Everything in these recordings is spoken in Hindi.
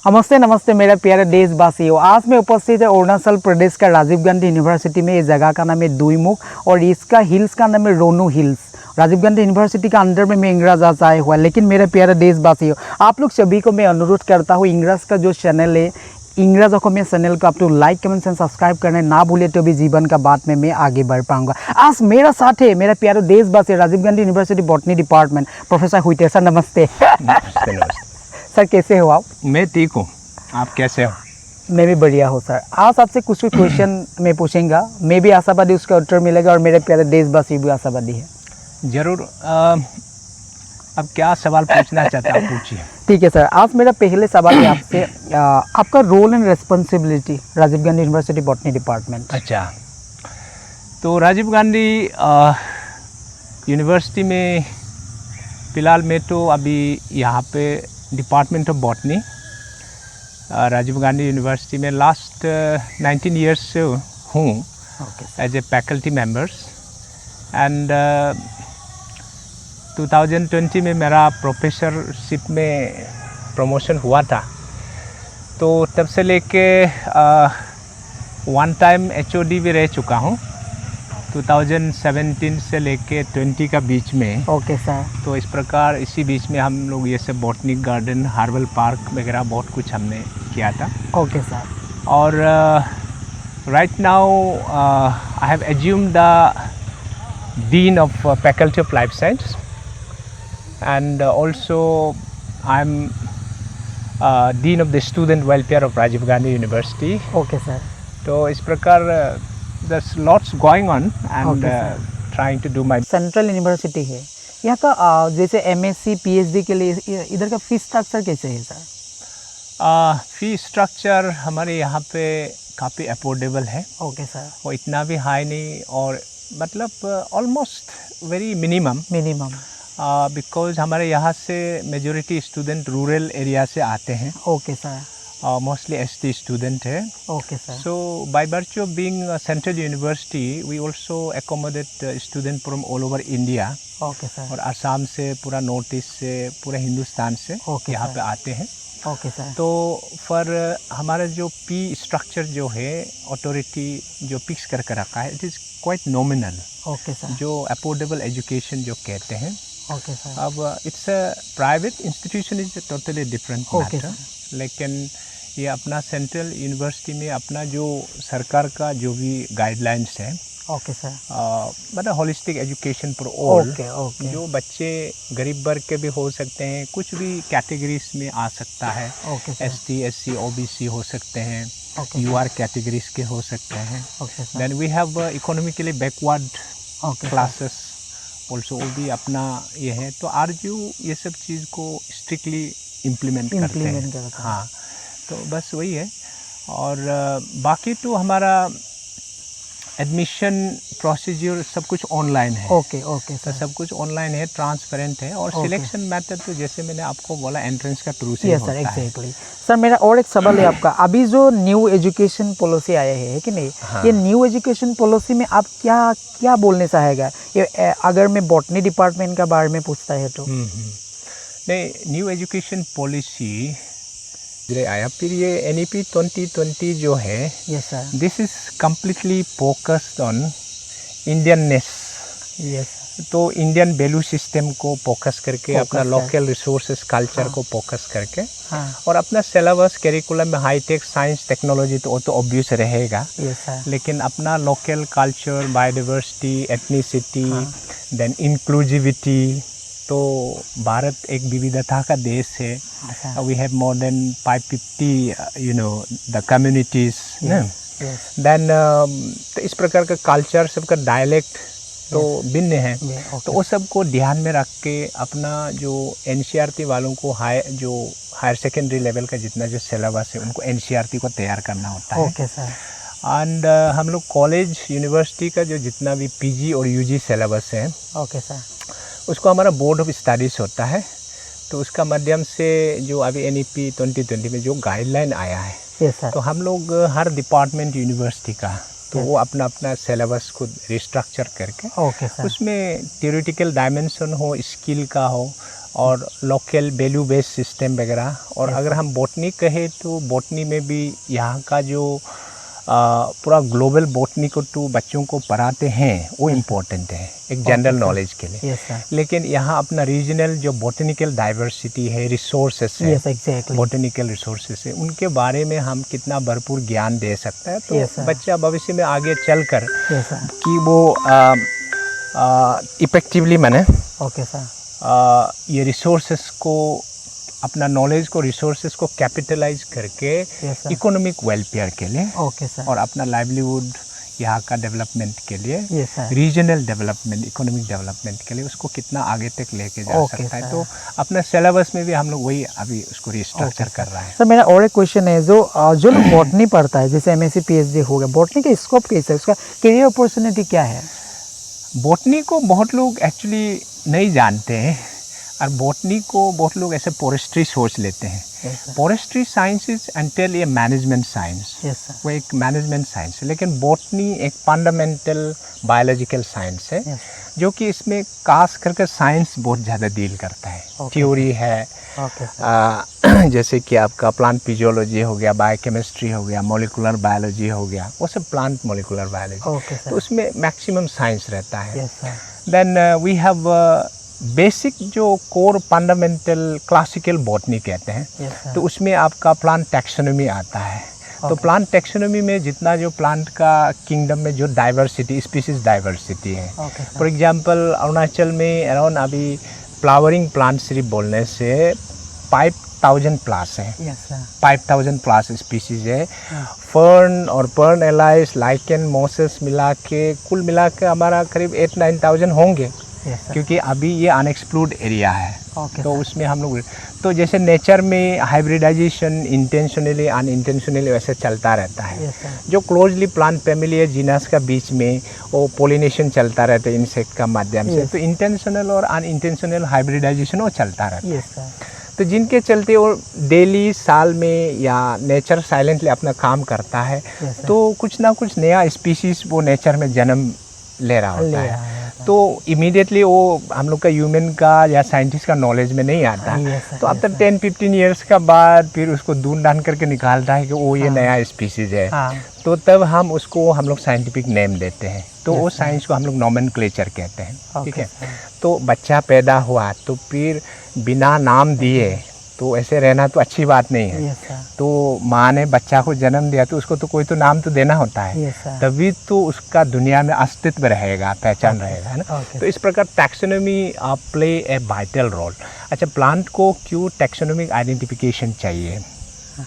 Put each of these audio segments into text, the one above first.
नमस्ते नमस्ते मेरा प्यारे देशवासियों। आज मैं उपस्थित है अरुणाचल प्रदेश का राजीव गांधी यूनिवर्सिटी में। इस जगह का नाम है दुईमुख और इसका हिल्स का नाम है रोनू हिल्स। राजीव गांधी यूनिवर्सिटी का अंडर में मैं इंग्राज आज आया हुआ। लेकिन मेरे प्यारे देशवासियों, आप लोग सभी को मैं अनुरोध करता हूँ, इंग्राज का जो चैनल है, इंग्राज अखमिया चैनल को आप लोग लाइक कमेंट एंड सब्सक्राइब करना ना भूले, तो भी जीवन का बात में मैं आगे बढ़ पाऊंगा। आज मेरा साथ है मेरा प्यारे देशवासी Rajiv Gandhi university botany department professor हुईटे सर। नमस्ते। नमस्ते। सर कैसे हो आप? मैं ठीक हूँ, आप कैसे हो? मैं भी बढ़िया हूँ सर। आज आपसे कुछ क्वेश्चन मैं पूछूंगा, मैं भी आशावादी उसका उत्तर मिलेगा और मेरे प्यारे देशवासी भी आशावादी है। जरूर। अब क्या सवाल पूछना चाहते हैं आप पूछिए। ठीक है सर। आज मेरा पहले सवाल है आपसे, आपका role and responsibility Rajiv Gandhi university botany department. अच्छा, तो राजीव गांधी यूनिवर्सिटी में फ़िलहाल मैं तो अभी यहाँ पे department of botany Rajiv Gandhi university में लास्ट 19 ईयर्स से हूँ as a faculty members. And 2020 में मेरा प्रोफेसरशिप में प्रमोशन हुआ था, तो तब से लेके वन टाइम एचओडी भी रह चुका हूँ 2017 से लेके 20 का बीच में। Okay sir. तो इस प्रकार इसी बीच में हम लोग ये सब बॉटनिक गार्डन, हार्बल पार्क वगैरह बहुत कुछ हमने किया था। Okay sir. और right now I have assumed the dean of faculty of life science and also I am dean of the student welfare of Rajiv Gandhi university. Okay sir. तो इस प्रकार there's lots going on and trying to do my। Central university है यहाँ का, जैसे एमएससी पीएचडी के लिए इधर का फीस स्ट्रक्चर कैसे है सर? फी स्ट्रक्चर हमारे यहाँ पे काफ़ी अफोर्डेबल है। Okay sir. वो इतना भी हाई नहीं, और मतलब ऑलमोस्ट वेरी मिनिमम बिकॉज हमारे यहाँ से मेजॉरिटी स्टूडेंट रूरल एरिया से आते हैं। Okay sir. Mostly ST student है। Okay sir. So by virtue of being central university we also accommodate student from all over India. Okay sir. और असम से, पूरा नॉर्थ ईस्ट से, पूरे हिंदुस्तान से यहाँ पे आते हैं। Okay sir. तो फॉर हमारा जो फी स्ट्रक्चर जो है अथॉरिटी जो फिक्स करके रखा है, it is quite nominal. Okay sir. जो अफोर्डेबल एजुकेशन जो कहते हैं। Okay sir. अब it's a private institution, is totally different matter. लेकिन ये अपना सेंट्रल यूनिवर्सिटी में अपना जो सरकार का जो भी गाइडलाइंस है, ओके सर, मतलब holistic education for all. Okay. जो बच्चे गरीब वर्ग के भी हो सकते हैं, कुछ भी कैटेगरीज में आ सकता है। एसटी, एससी, ओबीसी हो सकते हैं, यूआर कैटेगरीज के हो सकते हैं। Then we have economically backward classes also, वो भी अपना ये है। तो आरजू ये सब चीज़ को स्ट्रिक्टली इम्प्लीमेंट करते हैं। हाँ, तो बस वही है। और बाकी तो हमारा एडमिशन प्रोसीजर सब कुछ ऑनलाइन है। ओके तो सब कुछ ऑनलाइन है, ट्रांसपेरेंट है। और सिलेक्शन मेथड तो जैसे मैंने आपको बोला एंट्रेंस का थ्रू से होता है। Exactly sir. मेरा और एक सवाल है आपका, अभी जो न्यू एजुकेशन पॉलिसी आया है कि नहीं, ये न्यू एजुकेशन पॉलिसी में आप क्या क्या बोलने चाहेगा? ये अगर मैं बॉटनी डिपार्टमेंट का बारे में पूछता है तो। नहीं, न्यू एजुकेशन पॉलिसी आया, फिर ये NEP 2020 जो है, yes sir, this is completely focused on Indianness. Yes. तो इंडियन वैल्यू सिस्टम को फोकस करके, अपना लोकल रिसोर्सेस कल्चर को फोकस करके, और अपना सिलेबस करिकुलम में हाईटेक साइंस टेक्नोलॉजी तो वो तो ऑब्वियस रहेगा। लेकिन अपना local culture, biodiversity, ethnicity, then inclusivity. तो भारत एक विविधता का देश है। We have more than 550 the communities. Then तो इस प्रकार का कल्चर, सबका डायलेक्ट तो भिन्न है। तो वो सब को ध्यान में रख के अपना जो NCERT वालों को हायर सेकेंडरी लेवल का जितना जो सिलेबस है, उनको NCERT को तैयार करना होता है। Okay sir. एंड हम लोग कॉलेज यूनिवर्सिटी का जो जितना भी PG और UG सिलेबस है, ओके सर, उसको हमारा बोर्ड ऑफ स्टडीज़ होता है। तो उसका माध्यम से जो अभी NEP 2020 में जो गाइडलाइन आया है, तो हम लोग हर डिपार्टमेंट यूनिवर्सिटी का, तो वो अपना अपना सिलेबस को रिस्ट्रक्चर करके उसमें थ्योरेटिकल डायमेंशन हो, स्किल का हो, और लोकल वैल्यू बेस्ड सिस्टम वगैरह। और अगर हम बॉटनी कहें तो बॉटनी में भी यहाँ का जो पूरा ग्लोबल बॉटनी को तो बच्चों को पढ़ाते हैं वो इम्पोर्टेंट है एक जनरल नॉलेज के लिए। लेकिन यहाँ अपना रीजनल जो बॉटनिकल डाइवर्सिटी है, रिसोर्सेस है, बॉटनिकल रिसोर्सेस है, उनके बारे में हम कितना भरपूर ज्ञान दे सकते हैं तो बच्चा भविष्य में आगे चलकर कि वो इफेक्टिवली माने ये रिसोर्सेस को, अपना नॉलेज को, रिसोर्सेस को कैपिटलाइज करके इकोनॉमिक वेलफेयर के लिए और अपना लाइवलीहुड यहाँ का डेवलपमेंट के लिए, रीजनल डेवलपमेंट, इकोनॉमिक डेवलपमेंट के लिए उसको कितना आगे तक लेके जा सकता है। तो अपने सिलेबस में भी हम लोग वही अभी उसको रिस्ट्रक्चर कर रहे हैं। सर मेरा और एक क्वेश्चन है, जो लोग बॉटनी पढ़ता है, जैसे एमएससी पीएचडी हो गया, बॉटनी का स्कोप कैसा है, उसका करियर अपॉर्चुनिटी क्या है? बॉटनी को बहुत लोग एक्चुअली नहीं जानते हैं और बॉटनी को बहुत लोग ऐसे फॉरेस्ट्री सोच लेते हैं। Forestry science is entirely A management science, वो एक मैनेजमेंट साइंस है। लेकिन बॉटनी एक फंडामेंटल बायोलॉजिकल साइंस है जो कि इसमें खास करके साइंस बहुत ज़्यादा डील करता है। थ्योरी है जैसे कि आपका प्लांट फिजियोलॉजी हो गया, बायोकेमिस्ट्री हो गया, मोलिकुलर बायोलॉजी हो गया, वो सब प्लांट मोलिकुलर बायोलॉजी, तो उसमें मैक्सिमम साइंस रहता है। देन वी हैव बेसिक जो कोर फंडामेंटल क्लासिकल बॉटनी कहते हैं, तो उसमें आपका प्लांट टैक्सोनॉमी आता है। तो प्लांट टैक्सोनॉमी में जितना जो प्लांट का किंगडम में जो डाइवर्सिटी, स्पीसीज डाइवर्सिटी है, फॉर एग्जांपल अरुणाचल में अराउंड अभी फ्लावरिंग प्लांट सिर्फ बोलने से 5000 प्लस है, 5000 प्लस स्पीसीज है। फर्न और पर्न एलाइस, लाइकेन, मोसेस मिला के कुल मिला के हमारा करीब 8-9,000 होंगे, क्योंकि अभी ये अनएक्सप्लोर्ड एरिया है। तो उसमें हम लोग, तो जैसे नेचर में हाइब्रिडाइजेशन इंटेंशनली अनइंटेंशनली वैसे चलता रहता है। जो क्लोजली प्लांट फैमिली है जीनस का बीच में वो पोलिनेशन चलता रहता है इंसेक्ट का माध्यम से, तो इंटेंशनल और अनइंटेंशनल हाइब्रिडाइजेशन वो चलता रहता है। तो जिनके चलते वो डेली साल में या नेचर साइलेंटली अपना काम करता है, तो कुछ ना कुछ नया स्पीसीज वो नेचर में जन्म ले रहा होता है। तो इमीडिएटली वो हम लोग का ह्यूमन का या साइंटिस्ट का नॉलेज में नहीं आता। तो आफ्टर 10-15 ईयर्स का बाद फिर उसको ढूंढ करके निकालता है कि वो ये नया स्पीसीज है। तो तब हम उसको हम लोग साइंटिफिक नेम देते हैं। तो वो साइंस को हम लोग नोमेनक्लेचर कहते हैं। ठीक है। तो बच्चा पैदा हुआ तो फिर बिना नाम दिए तो ऐसे रहना तो अच्छी बात नहीं है। तो माँ ने बच्चा को जन्म दिया तो उसको तो कोई तो नाम तो देना होता है, तभी तो उसका दुनिया में अस्तित्व रहेगा, पहचान रहेगा, है ना। तो इस प्रकार taxonomy play a vital role. अच्छा, प्लांट को क्यों टैक्सोनॉमिक आइडेंटिफिकेशन चाहिए,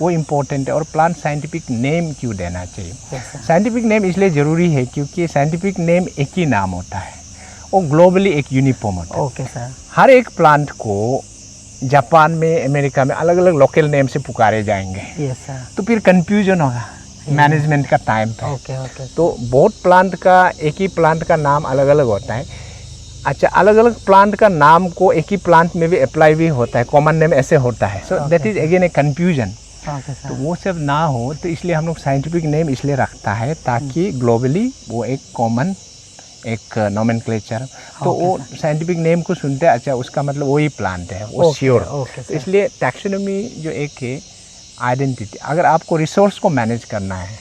वो इम्पोर्टेंट है। और प्लांट साइंटिफिक नेम क्यों देना चाहिए? साइंटिफिक नेम इसलिए ज़रूरी है क्योंकि साइंटिफिक नेम एक ही नाम होता है, वो ग्लोबली एक यूनिफॉर्म होता है। हर एक प्लांट को जापान में, अमेरिका में अलग अलग लोकल नेम से पुकारे जाएंगे, तो फिर कंफ्यूजन होगा मैनेजमेंट का टाइम पे। तो बहुत प्लांट का, एक ही प्लांट का नाम अलग अलग होता है। अच्छा, अलग अलग प्लांट का नाम को एक ही प्लांट में भी अप्लाई भी होता है, कॉमन नेम ऐसे होता है। So that is again a confusion. तो वो सब ना हो, तो इसलिए हम लोग साइंटिफिक नेम इसलिए रखता है ताकि ग्लोबली वो एक कॉमन एक नोमेनक्लेचर। तो वो साइंटिफिक नेम को सुनते हैं, अच्छा उसका मतलब वही प्लांट है, वो श्योर। तो इसलिए टैक्सोनॉमी जो एक है आइडेंटिटी, अगर आपको रिसोर्स को मैनेज करना है,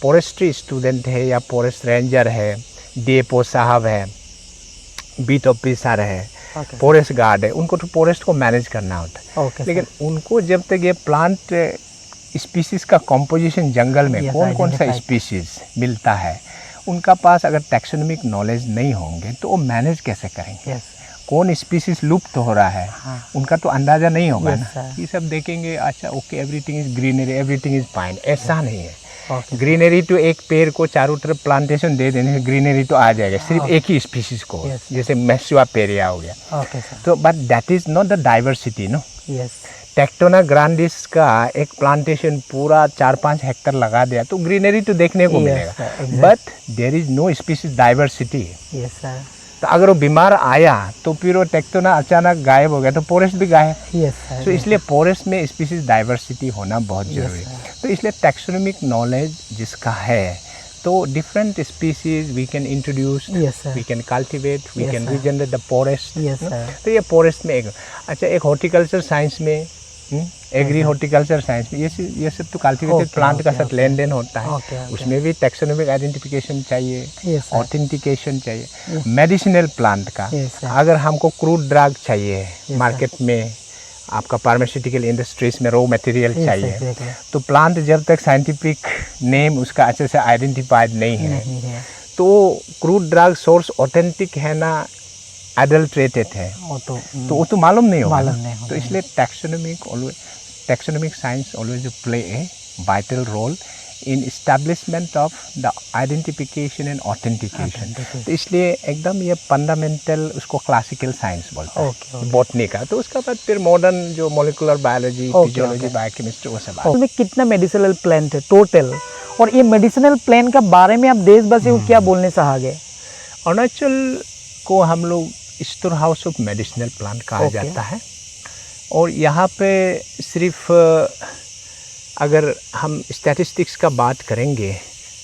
फॉरेस्ट्री स्टूडेंट है या फॉरेस्ट रेंजर है, डीएफओ साहब है, बीट ऑफिसर है, फॉरेस्ट गार्ड है, उनको तो फॉरेस्ट को मैनेज करना होता है। लेकिन उनको जब तक ये प्लांट स्पीसीज का कॉम्पोजिशन जंगल में कौन कौन सा स्पीसीज मिलता है, उनका पास अगर टैक्सोनॉमिक नॉलेज नहीं होंगे तो वो मैनेज कैसे करेंगे? कौन स्पीसीज लुप्त हो रहा है, उनका तो अंदाज़ा नहीं होगा ना। ये सब देखेंगे, अच्छा okay everything is greenery, everything is fine, ऐसा नहीं है। ग्रीनरी तो एक पेड़ को चारों तरफ प्लांटेशन दे देने से ग्रीनरी तो आ जाएगा, सिर्फ एक ही स्पीसीज को, जैसे मैस्युआ पेरिया हो गया। तो but that is not the diversity, no. Tectona grandis का एक प्लांटेशन पूरा 4-5 हेक्टर लगा दिया तो ग्रीनरी तो देखने को मिलेगा, but there is no species diversity. तो अगर वो बीमार आया तो फिर वो टेक्टोना अचानक गायब हो गया तो फॉरेस्ट भी गायब। तो इसलिए फॉरेस्ट में स्पीसीज डाइवर्सिटी होना बहुत जरूरी है। तो इसलिए टैक्सोनॉमिक नॉलेज जिसका है तो different species we can introduce, Yes, sir. we can cultivate, we Yes, can sir. regenerate the forest. Yes, no? sir. तो ये forest में एक अच्छा एक horticulture science में एग्री हॉर्टिकल्चर साइंस में ये सब तो कल्टिवेटेड प्लांट का साथ लेन देन होता है। उसमें भी टैक्सोनॉमिक आइडेंटिफिकेशन चाहिए, ऑथेंटिकेशन चाहिए। मेडिसिनल प्लांट का अगर हमको क्रूड ड्रग चाहिए मार्केट में, आपका फार्मास्यूटिकल इंडस्ट्रीज में रॉ मटेरियल चाहिए, तो प्लांट जब तक साइंटिफिक नेम उसका अच्छे से आइडेंटिफाइड नहीं है तो क्रूड ड्रग सोर्स ऑथेंटिक है ना एडल्ट्रेटेड है तो वो तो मालूम नहीं होगा। तो इसलिए taxonomic science always play a vital role in establishment of the identification and authentication. तो इसलिए एकदम ये फंडामेंटल उसको क्लासिकल साइंस बोलते हैं बॉटनी का। तो उसका बाद फिर मॉडर्न जो मॉलिक्यूलर बायोलॉजी, फिजियोलॉजी, बायोकेमिस्ट्री वो सब। उसमें कितना मेडिसिनल प्लांट है टोटल, और ये मेडिसिनल प्लांट का बारे में आप देशवासियों को क्या बोलने चाहोगे? अरुणाचल को हम लोग store house of medicinal plant कहा जाता है। और यहाँ पे सिर्फ अगर हम स्टैटिस्टिक्स का बात करेंगे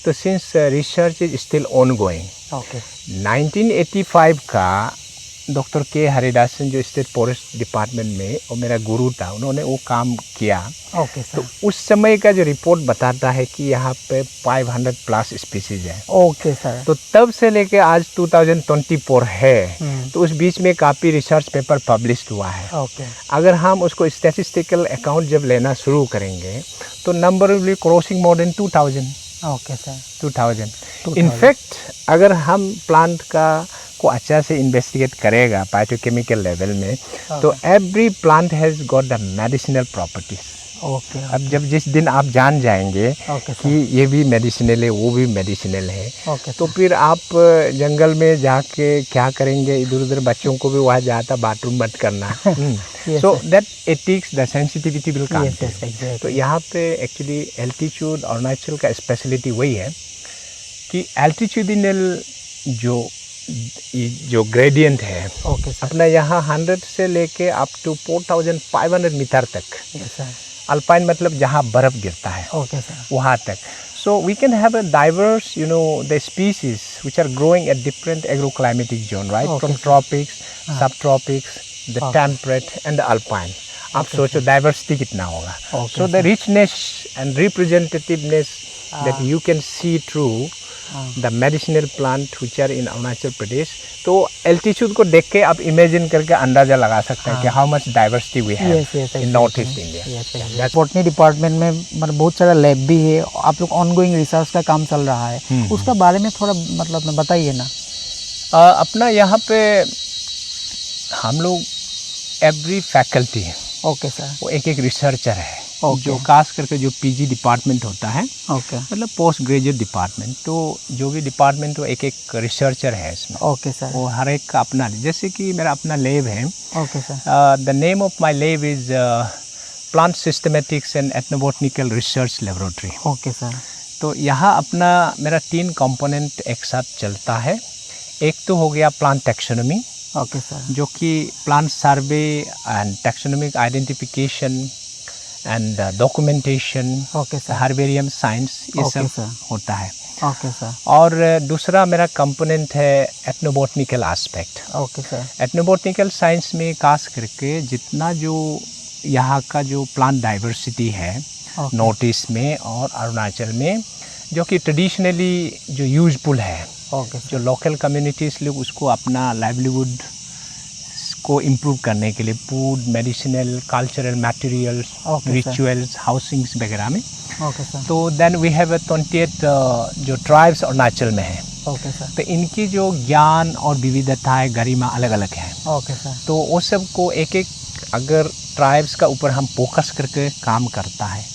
तो since research is still on going, 1985 का डॉक्टर के हरिदासन जो स्टेट फॉरेस्ट डिपार्टमेंट में और मेरा गुरु था, उन्होंने वो काम किया। तो उस समय का जो रिपोर्ट बताता है कि यहाँ पे 500 प्लस स्पीसीज है। तो तब से लेके आज 2024 है, तो उस बीच में काफ़ी रिसर्च पेपर पब्लिश हुआ है। अगर हम उसको स्टैटिस्टिकल अकाउंट जब लेना शुरू करेंगे तो number will be crossing more than 2000। 2000। In fact अगर हम प्लांट को अच्छा से इन्वेस्टिगेट करेगा फाइटोकेमिकल लेवल में, तो every plant has got the medicinal properties. अब जब जिस दिन आप जान जाएंगे कि ये भी मेडिसिनल है, वो भी मेडिसिनल है, तो फिर आप जंगल में जाके क्या करेंगे, इधर उधर बच्चों को भी वहाँ जाता बाथरूम मत करना। So that ethics the sensitivity will come. तो यहाँ पे एक्चुअली एल्टीट्यूड अरुणाचल का स्पेशलिटी वही है कि एल्टीट्यूडिनल जो ग्रेडियंट है अपना यहाँ 100 से लेके अप टू 4500 मीटर तक, अल्पाइन मतलब जहाँ बर्फ गिरता है वहाँ तक। So we can have a diverse the species which are growing at different agroclimatic zone, right, from tropics, sub tropics, the temperate and the alpine. आप सोचो डाइवर्सिटी कितना होगा। So the richness and representativeness that you can see through the medicinal plant which are in Arunachal Pradesh. तो एल्टीट्यूड को देख के आप इमेजिन करके अंदाजा लगा सकते हैं कि how much diversity we have in north east India. Botany department में मतलब बहुत सारा लैब भी है, आप लोग ऑनगोइंग रिसर्च का काम चल रहा है, उसका बारे में थोड़ा मतलब बताइए ना। अपना यहाँ पे हम लोग एवरी फैकल्टी वो एक रिसर्चर है, जो खास करके जो पीजी डिपार्टमेंट होता है, मतलब पोस्ट ग्रेजुएट डिपार्टमेंट, तो जो भी डिपार्टमेंट वो एक रिसर्चर है इसमें। वो हर एक का अपना, जैसे कि मेरा अपना लैब है। The name of my lab is plant systematics and ethnobotanical research laboratory. तो यहाँ अपना मेरा 3 कंपोनेंट एक साथ चलता है। एक तो हो गया प्लांट टैक्सोनॉमी, जो कि plant survey and taxonomic identification and documentation, herbarium science, ये सब होता है। और दूसरा मेरा कंपोनेंट है एथनोबॉटनिकल एस्पेक्ट। एथनोबॉटनिकल साइंस में खास करके जितना जो यहाँ का जो प्लांट डाइवर्सिटी है नॉर्थ ईस्ट में और अरुणाचल में, जो कि ट्रेडिशनली जो यूजफुल है, जो लोकल कम्युनिटीज़ लोग उसको अपना लाइवलीहुड को इम्प्रूव करने के लिए food, medicinal, cultural materials, rituals, housings वगैरह में। तो देन वी हैव 28 जो ट्राइब्स अरुणाचल में है। तो इनकी जो ज्ञान और विविधता है, गरिमा अलग अलग है। तो वो सब को एक एक अगर ट्राइब्स का ऊपर हम फोकस करके काम करता है,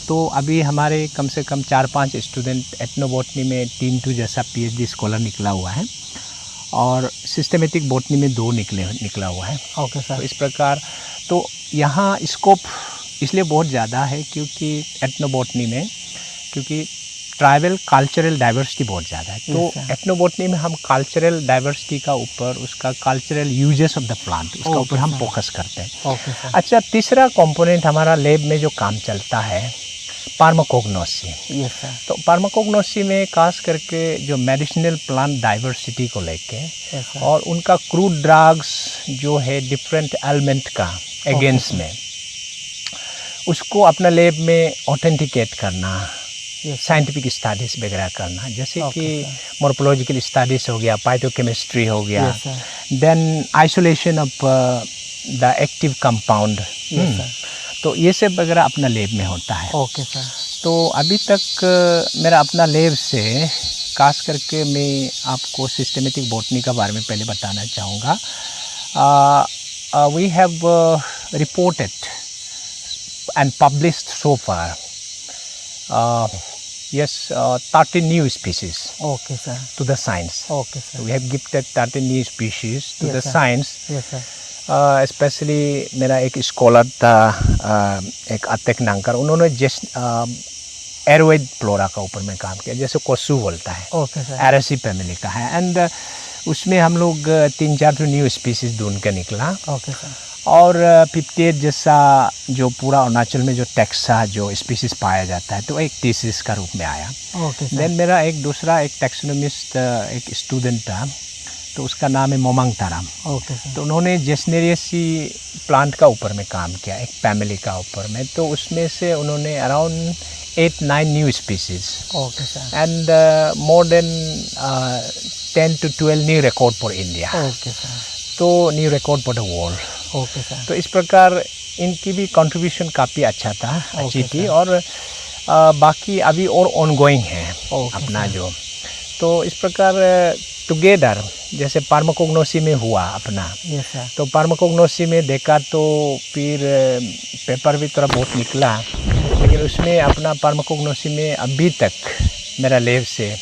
तो अभी हमारे कम से कम 4-5 स्टूडेंट एथनोबॉटनी में 3 जैसा PhD स्कॉलर निकला हुआ है, और सिस्टमेटिक बॉटनी में 2 निकला हुआ है। तो इस प्रकार तो यहाँ स्कोप इसलिए बहुत ज़्यादा है क्योंकि एथनोबॉटनी में, क्योंकि ट्राइबल कल्चरल डाइवर्सिटी बहुत ज़्यादा है। तो एथनोबॉटनी में हम कल्चरल डाइवर्सिटी का ऊपर, उसका cultural uses of the plant, उसका ऊपर हम फोकस करते हैं। अच्छा, तीसरा कंपोनेंट हमारा लैब में जो काम चलता है फार्माकोग्नोसी। Yes sir. तो फार्माकोग्नोसी में खास करके जो मेडिसिनल प्लांट डाइवर्सिटी को लेके और उनका क्रूड ड्रग्स जो है डिफरेंट एलिमेंट का अगेंस्ट में उसको अपना लैब में ऑथेंटिकेट करना, साइंटिफिक स्टडीज़ वगैरह करना, जैसे कि मॉर्फोलॉजिकल स्टडीज़ हो गया, फाइटोकेमिस्ट्री हो गया, then isolation of the active compound, तो ये सब वगैरह अपना लैब में होता है। Okay sir. तो अभी तक मेरा अपना लैब से खास करके मैं आपको सिस्टमेटिक बॉटनी का बारे में पहले बताना चाहूँगा। We have reported and published so far 13 new species okay sir to the science. Okay sir. So we have gifted 13 new species to yes, the sir. science. Yes sir. Especially मेरा एक स्कॉलर था, एक अतेक नांकर, उन्होंने एरोइड फ्लोरा का ऊपर में काम किया, जैसे कोसू बोलता है। okay sir. एरेसी फैमिली का है, एंड उसमें हम लोग 3-4 न्यू स्पीसीज ढूंढ के निकला। okay sir. और 58 जैसा जो पूरा अरुणाचल में जो टेक्सा जो स्पीसीज पाया जाता है, तो एक थीसिस का रूप में आया। देन मेरा एक दूसरा एक टैक्सोनॉमिस्ट एक स्टूडेंट था, तो उसका नाम है मोमंग ताराम। तो उन्होंने जेसनेरियसी प्लांट का ऊपर में काम किया, एक फैमिली का ऊपर में, तो उसमें से उन्होंने around 8-9 new species and more than 10 to 12 new record for India, तो new record for the world. तो इस प्रकार इनकी भी कंट्रीब्यूशन काफ़ी अच्छा था, अच्छी थी, और बाकी अभी और ऑनगोइंग है अपना जो। तो इस प्रकार टुगेदर जैसे फार्माकोग्नोसी में हुआ अपना, तो फार्माकोग्नोसी में देखा तो फिर पेपर भी थोड़ा बहुत निकला, लेकिन उसमें अपना फार्माकोग्नोसी में अभी तक मेरा लैब से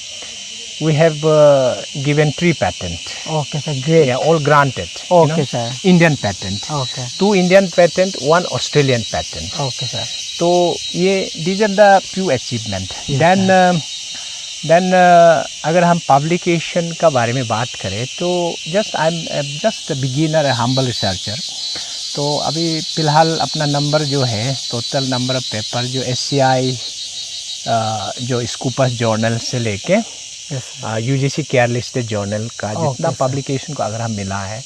we have given 3 patent. Okay sir, great. Yeah, all granted. Okay sir. Indian patent. Okay. 2 Indian patent, 1 Australian patent. Okay sir. तो ये these are the few achievement. Yes, then अगर हम publication का बारे में बात करें तो I'm just a beginner, a humble researcher. तो अभी फ़िलहाल अपना नंबर जो है, टोटल नंबर ऑफ पेपर जो SCI जो स्कूपस जर्नल से लेके UGC केयर लिस्टेड जर्नल का जितना पब्लिकेशन को अगर हम मिला है,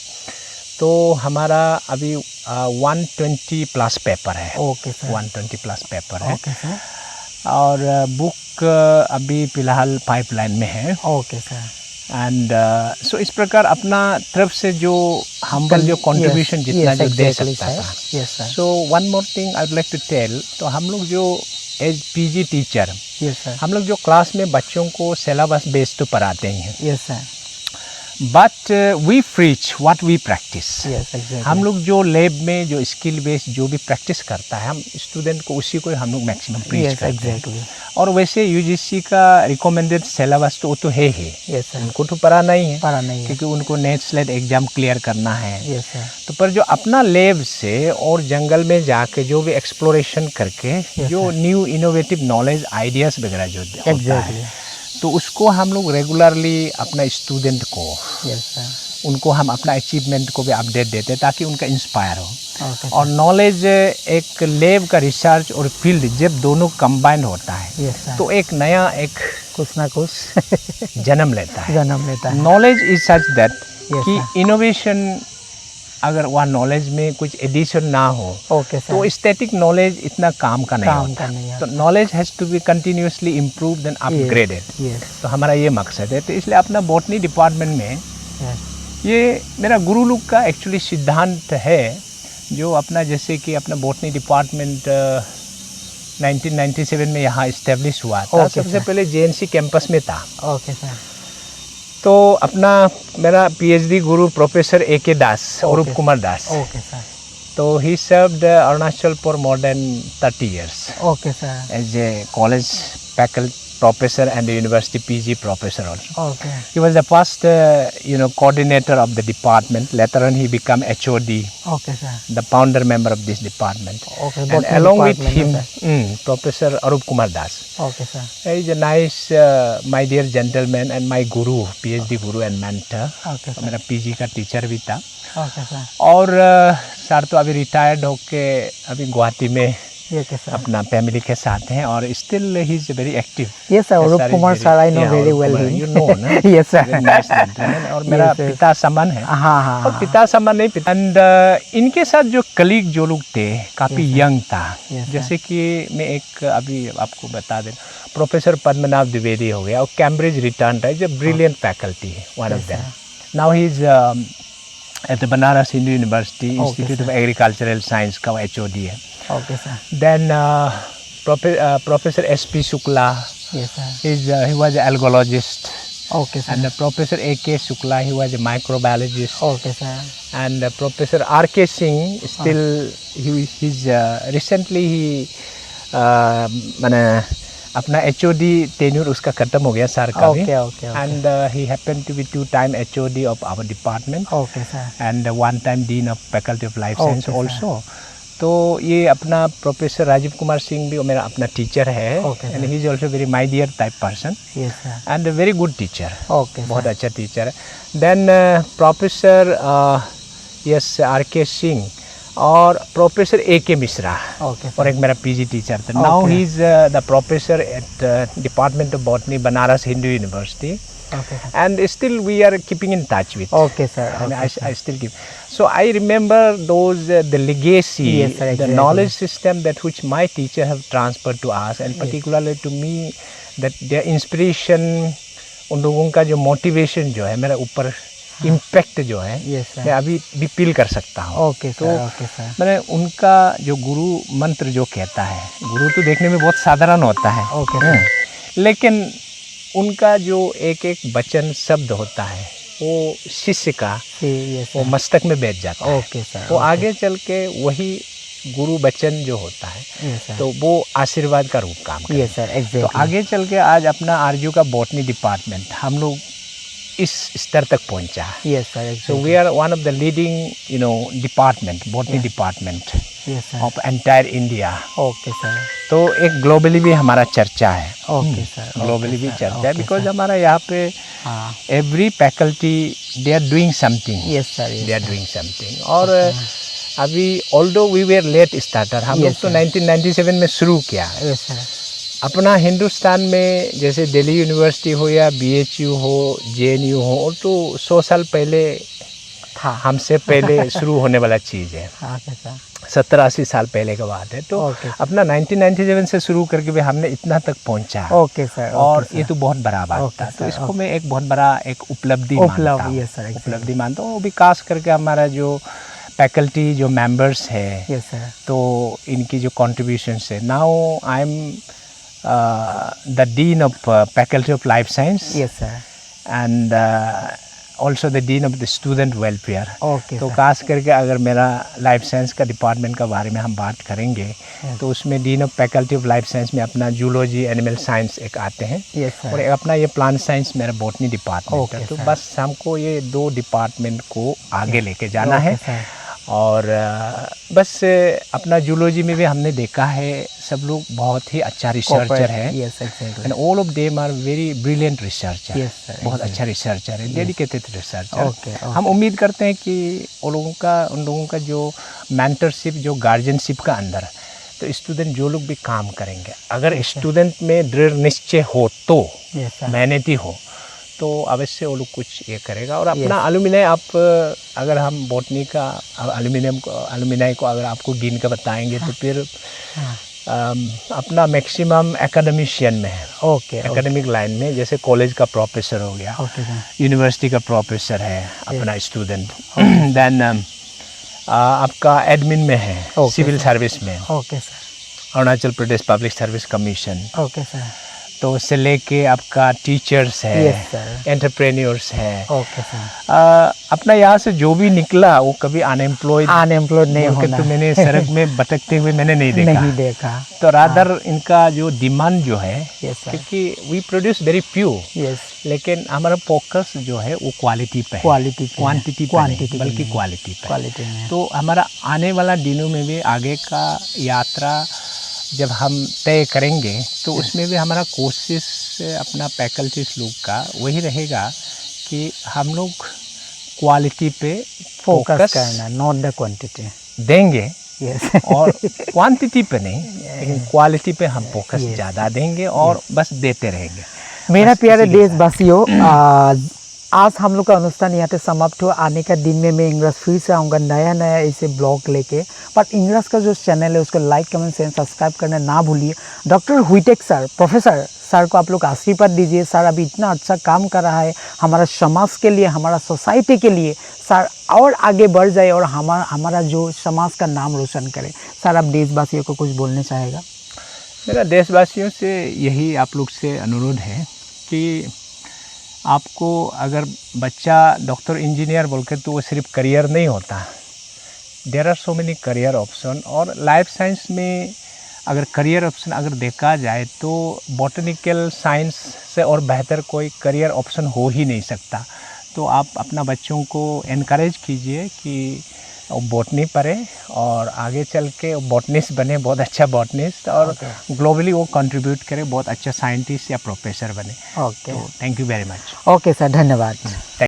तो हमारा अभी 120 प्लस पेपर है। 120 प्लस पेपर है। और बुक अभी फ़िलहाल पाइपलाइन में है। एंड सो इस प्रकार अपना तरफ से जो हम्बल जो कंट्रीब्यूशन जितना जो दे सकता था। So one more thing I would like to tell, तो हम लोग जो एज PG टीचर, हम लोग जो क्लास में बच्चों को सिलेबस बेस्ड तो पढ़ाते ही हैं, but we preach what we practice. हम लोग जो लैब में जो स्किल बेस्ड जो भी प्रैक्टिस करता है, हम स्टूडेंट को उसी को हम लोग मैक्सिमम प्रीच करते हैं। और वैसे UGC का रिकमेंडेड सिलेबस तो वो तो है ही, उनको तो पढ़ाना ही है, क्योंकि उनको नेट स्लेट एग्जाम क्लियर करना है। तो पर जो अपना लैब से और जंगल में जाके जो भी एक्सप्लोरेशन करके जो न्यू इनोवेटिव नॉलेज आइडियाज़ वगैरह जो होता है, तो उसको हम लोग रेगुलरली अपना स्टूडेंट को उनको हम अपना अचीवमेंट को भी अपडेट देते हैं, ताकि उनका इंस्पायर हो। और नॉलेज एक लैब का रिसर्च और फील्ड जब दोनों कंबाइन होता है, तो एक नया एक कुछ ना कुछ जन्म लेता है। नॉलेज इज सच दैट कि इनोवेशन अगर वह नॉलेज में कुछ एडिशन ना हो, तो स्टैटिक नॉलेज इतना काम का नहीं होता। तो knowledge has to be continuously improved and upgraded. तो हमारा ये मकसद है। तो इसलिए अपना बॉटनी डिपार्टमेंट में ये मेरा गुरु लोग का एक्चुअली सिद्धांत है, जो अपना जैसे कि अपना बॉटनी डिपार्टमेंट 1997 में यहाँ इस्टेब्लिश हुआ था। सबसे पहले JNC कैंपस में था। तो अपना मेरा PhD गुरु प्रोफेसर AK दास, अरूप कुमार दास, तो he served Arunachal for more than 30 years as a college faculty professor and the university PG professor also. He was the first coordinator of the department. Later on he became HOD, the founder member of this department. And along with him Professor Arup Kumar Das. He is a nice my dear gentleman and my guru, PhD guru and mentor. मेरा PG का टीचर भी था। और सर तो अभी रिटायर्ड होके अभी गुवाहाटी में Okay, sir. अपना फैमिली के साथ हैं और still he is very active. Yes, sir. Arup Kumar sir, I know very well him. You know ना? Yes, sir. Very nice gentleman और मेरा Yes, yes. पिता समान है। हाँ हाँ और पिता समान नहीं पिता एंड इनके साथ जो कलीग जो लोग थे काफ़ी यंग था। Yes, जैसे कि मैं एक अभी आपको बता दें, प्रोफेसर पद्मनाभ द्विवेदी हो गया और कैम्ब्रिज रिटर्न है, जो ब्रिलियंट फैकल्टी है, one of them. Now he is at the Banaras Hindu university institute of agricultural science का HOD है। Okay, sir. Then professor SP Shukla, Yes, sir. he was an algologist. Okay, sir. And Professor AK Shukla, he was a microbiologist. Okay, sir. And Professor RK Singh, still he's recently he मैंने अपना HOD tenure उसका खत्म हो गया सर का भी। Okay, okay, okay. And he happened to be 2-time HOD of our department. Okay, sir. And 1-time dean of faculty of life science Okay, sir. also. तो ये अपना प्रोफेसर राजीव कुमार सिंह भी मेरा अपना टीचर है। Okay, and he is also very my dear type person Yes, sir. And very good teacher. Okay, बहुत sir. अच्छा टीचर है। Then professor S RK Singh और प्रोफेसर AK मिश्रा Okay, और sir. एक मेरा PG टीचर था। Now he is the professor at department of botany Banaras Hindu university Okay, sir. and still we are keeping in touch with. Okay, sir. And Okay, I still keep. So I remember those the legacy, Yes, sir, the exactly. knowledge system that which my teacher have transferred to us, and particularly to me, that their inspiration, उन लोगों का जो motivation जो है मेरे ऊपर impact जो है Yes, sir. मैं अभी भी feel कर सकता हूँ। Okay, sir. तो Okay, sir. मैंने उनका जो गुरु मंत्र जो कहता है, गुरु तो देखने में बहुत साधारण होता है। Okay, sir. लेकिन उनका जो एक एक वचन शब्द होता है वो शिष्य का See, yes, वो sir. मस्तक में बैठ जाता है। Okay, sir. वो Okay. आगे चल के वही गुरु वचन जो होता है Yes, sir. तो वो आशीर्वाद का रूप काम करता है। Yes, sir. Exactly. तो आगे चल के आज अपना RGU का बॉटनी डिपार्टमेंट हम लोग इस स्तर तक पहुंचा। Yes, sir. So Exactly. We are one of the leading department botany department Yes, sir. Of entire India. Okay, sir. तो एक ग्लोबली भी हमारा चर्चा है। Okay, sir. ग्लोबली Okay, भी sir. चर्चा है Okay, बिकॉज sir. हमारा यहाँ पे हाँ. Every faculty they are doing something. Yes, sir. Yes, they are sir. Doing something. और अभी although we were late starter, हम लोग Yes, तो sir. 1997 में शुरू किया। Yes, sir. अपना हिंदुस्तान में जैसे दिल्ली यूनिवर्सिटी हो या BHU हो, JNU हो, तो 100 साल पहले था. हमसे पहले शुरू होने वाला चीज़ है। Okay, sir. 70-80 साल पहले का बात है। तो Okay. अपना 1997 से शुरू करके भी हमने इतना तक पहुंचा। Okay, sir. और Okay, ये sir. तो बहुत बड़ा बात Okay, था। तो sir. इसको मैं एक बहुत बड़ा एक उपलब्धि मानता हूँ। Yes, sir. Exactly. उपलब्धि मानता हूँ। विकास करके हमारा जो फैकल्टी जो मेंबर्स है Yes, sir. तो इनकी जो कॉन्ट्रीब्यूशंस है। Now I am the dean of faculty of life science Yes, sir. And also the dean of the student welfare. Okay, तो sir. खास करके अगर मेरा लाइफ साइंस का डिपार्टमेंट का बारे में हम बात करेंगे तो उसमें dean of faculty of life science में अपना जूलॉजी एनिमल साइंस एक आते हैं Yes, sir. और एक अपना ये प्लांट साइंस मेरा बॉटनी डिपार्टमेंट है। Okay, तो sir. बस हमको ये दो डिपार्टमेंट को आगे लेके जाना है। Okay, sir. और बस अपना जूलॉजी में भी हमने देखा है सब लोग बहुत ही अच्छा रिसर्चर है। Yes, exactly. And all of them are very brilliant researcher. Yes, sir. बहुत अच्छा रिसर्चर है, डेडिकेटेड रिसर्चर। Okay, okay. हम उम्मीद करते हैं कि उन लोगों का जो मेंटरशिप जो गार्जियनशिप का अंदर तो स्टूडेंट जो लोग भी काम करेंगे अगर स्टूडेंट में दृढ़ निश्चय हो तो Yes, sir. मेहनती हो तो अवश्य वो लोग कुछ ये करेगा। और अपना एलुमिनाई आप अगर हम बॉटनी का एलुमिनाई को अगर आपको गिन कर बताएंगे तो फिर अपना मैक्सिमम एकेडमिशियन में है। Okay. Okay. एकेडमिक लाइन में जैसे कॉलेज का प्रोफेसर हो गया, Okay, sir. यूनिवर्सिटी का प्रोफेसर है अपना स्टूडेंट। देन आपका एडमिन में है, Okay, सिविल सर्विस में, Okay, sir. Arunachal Pradesh public service commission. Okay, sir. तो उससे लेके आपका टीचर्स है, Yes, sir. एंटरप्रेन्योर्स है। Okay, sir. अपना यहाँ से जो भी निकला वो कभी अनएम्प्लॉयड नहीं होना। तो मैंने सड़क में भटकते हुए मैंने नहीं देखा। नहीं देखा। तो रादर इनका जो डिमांड जो है Yes, sir. क्योंकि we produce very few, Yes. लेकिन हमारा फोकस जो है वो क्वालिटी पे है, क्वालिटी पे, क्वांटिटी पे क्वांटिटी नहीं, पे बल्कि नहीं। क्वालिटी पे। क्वालिटी में। तो हमारा आने वाला दिनों में भी आगे का यात्रा जब हम तय करेंगे तो उसमें भी हमारा कोशिश अपना फैकल्टीज लोग का वही रहेगा कि हम लोग क्वालिटी पे फोकस करना, नॉट द क्वांटिटी देंगे। यस और क्वांटिटी पे नहीं लेकिन क्वालिटी पे हम फोकस ज़्यादा देंगे और बस देते रहेंगे। मेरा बस प्यारे इसी के साथ। देशवासियों, आज हम लोग का अनुष्ठान यहाँ पे समाप्त हुआ। आने का दिन में मैं इंग्रज फिर से आऊँगा नया नया ऐसे ब्लॉग लेके। पर इंग्रज का जो चैनल है उसको लाइक कमेंट शेयर सब्सक्राइब करना ना भूलिए। डॉक्टर हुईटेक सर, प्रोफेसर सर को आप लोग आशीर्वाद दीजिए। सर अभी इतना अच्छा काम कर रहा है हमारा समाज के लिए, हमारा सोसाइटी के लिए। सर और आगे बढ़ जाए और हमारा जो समाज का नाम रोशन करे। सर आप देशवासियों को कुछ बोलना चाहेगा? मेरा देशवासियों से यही आप लोग से अनुरोध है कि आपको अगर बच्चा डॉक्टर इंजीनियर बोल के तो वो सिर्फ करियर नहीं होता। There are so many career option और लाइफ साइंस में अगर करियर ऑप्शन अगर देखा जाए तो बॉटनिकल साइंस से और बेहतर कोई करियर ऑप्शन हो ही नहीं सकता। तो आप अपना बच्चों को एनकरेज कीजिए कि बॉटनी पढ़े और आगे चल के बॉटनिस्ट बने, बहुत अच्छा बॉटनिस्ट, और ग्लोबली वो कंट्रीब्यूट करे, बहुत अच्छा साइंटिस्ट या प्रोफेसर बने। ओके, तो thank you very much. Okay sir, धन्यवाद।